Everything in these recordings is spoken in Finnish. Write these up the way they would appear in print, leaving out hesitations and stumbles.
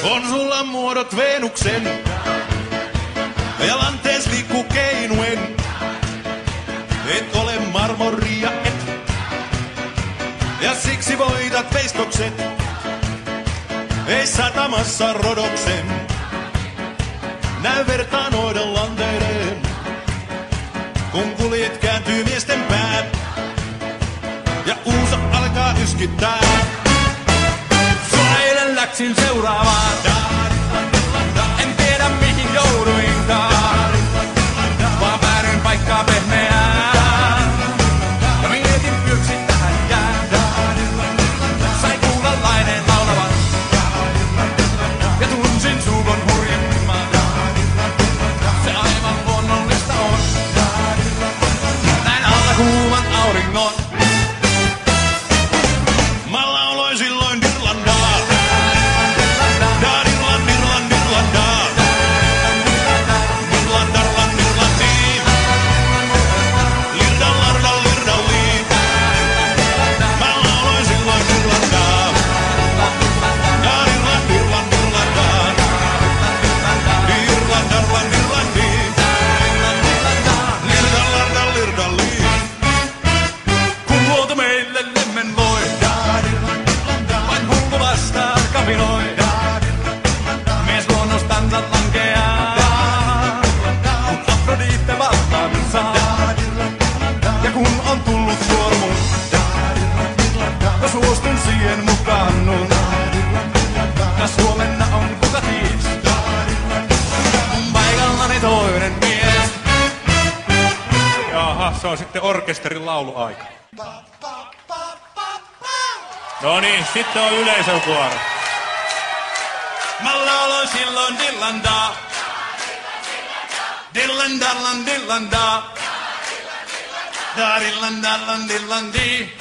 On sulla muodot Venuksen, ja lantees liikkuu keinuen. Et ole marmoria, et. Ja siksi voitat veistokset. Ei satamassa rodoksen. Näy vertaa noiden lanteiden. Kun kuljet kääntyy miesten pää. Ja uusa alkaa yskittää. Sua eilen läksin seuraavaan. En tiedä mihin jouduinkaan. Vaan väärin paikkaa pehmeään. Ja mietin yksin tähän jäädä. Sain kuulla laineen laulavan. Ja tunsin suukon hurjemman. Se aivan luonnollista on. Näin alla kuuman auringon. Mä lauloin silloin Dirlandaa. Dirland, Dirland, Dirlandaa. Dirland, Darland, Dirlandiin. Lirdan, lardan, lirdalliin. Mä lauloin silloin Dirlandaa. Dirland, Dirland, Dirlandaa. Dirland, Darland, Dirlandiin. Lirdan, lardan, lirdalliin. Kun luonto meille lemmen loi. Vain hullu vastaan kapinoi. Mies luonnostansa lankeaa. Kun Afrodite valtaan saa. Ja kun on tullut suormun. Mä suostun siihen mukaannun. Kas huomenna on kuka ties. Mun paikallani toinen mies. Jaha, se on sitten orkesterin lauluaika. No niin, sitten on yleisön vuoro. Mä lauloin silloin Dirlandaa. Dirland, Darland, Dirlandaa. Dirland, Darland, Dirlandi.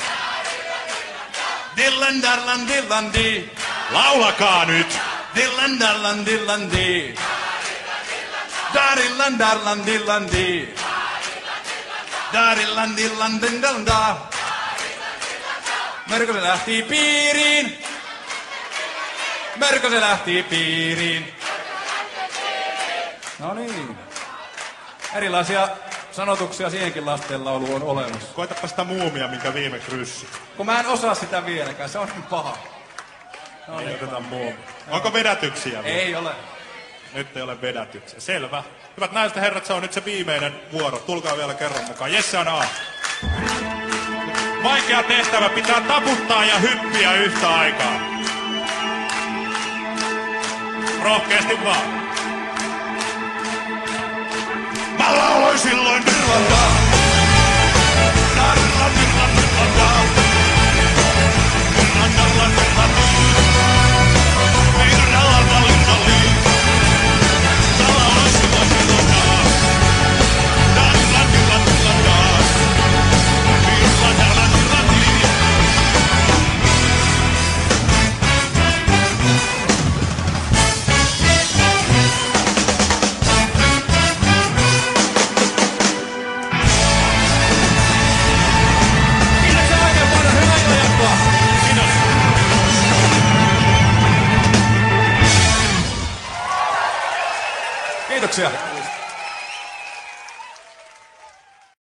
Dirland, Darland, Dirlandi. Laulakaa nyt! Dirland, Darland, Dirlandi. Dirland, Darland, Dirlandi. Dirland, Dirland, Dirlanda. Mörkö se lähti piiriin. Mörkö se lähti piiriin. No niin. Erilaisia sanotuksia siihenkin lastenlaulu on olemassa. Koetapa sitä muumia, minkä viimeksi ryssi. Kun mä en osaa sitä vieläkään, se on niin paha. No Ei oteta muumia. Onko vedätyksiä vielä? Ei ole. Nyt ei ole vedätyksiä. Selvä. Hyvät naiset ja herrat, se on nyt se viimeinen vuoro. Tulkaa vielä kerran mukaan. Jesse on A. Vaikea tehtävä, pitää taputtaa ja hyppiä yhtä aikaa. Rohkeasti vaan. Mä lauloin silloin Dirlandaa. Dirland, Dirland, Dirlandaa. Dirland, Darland, Dirlandiin. Dirland, Darland, Dirlandiin. Mä lauloin silloin Dirlandaa. Dirland, Dirland, Dirlandaa. Dirland, Darland, Dirlandiin. Kiitoksia.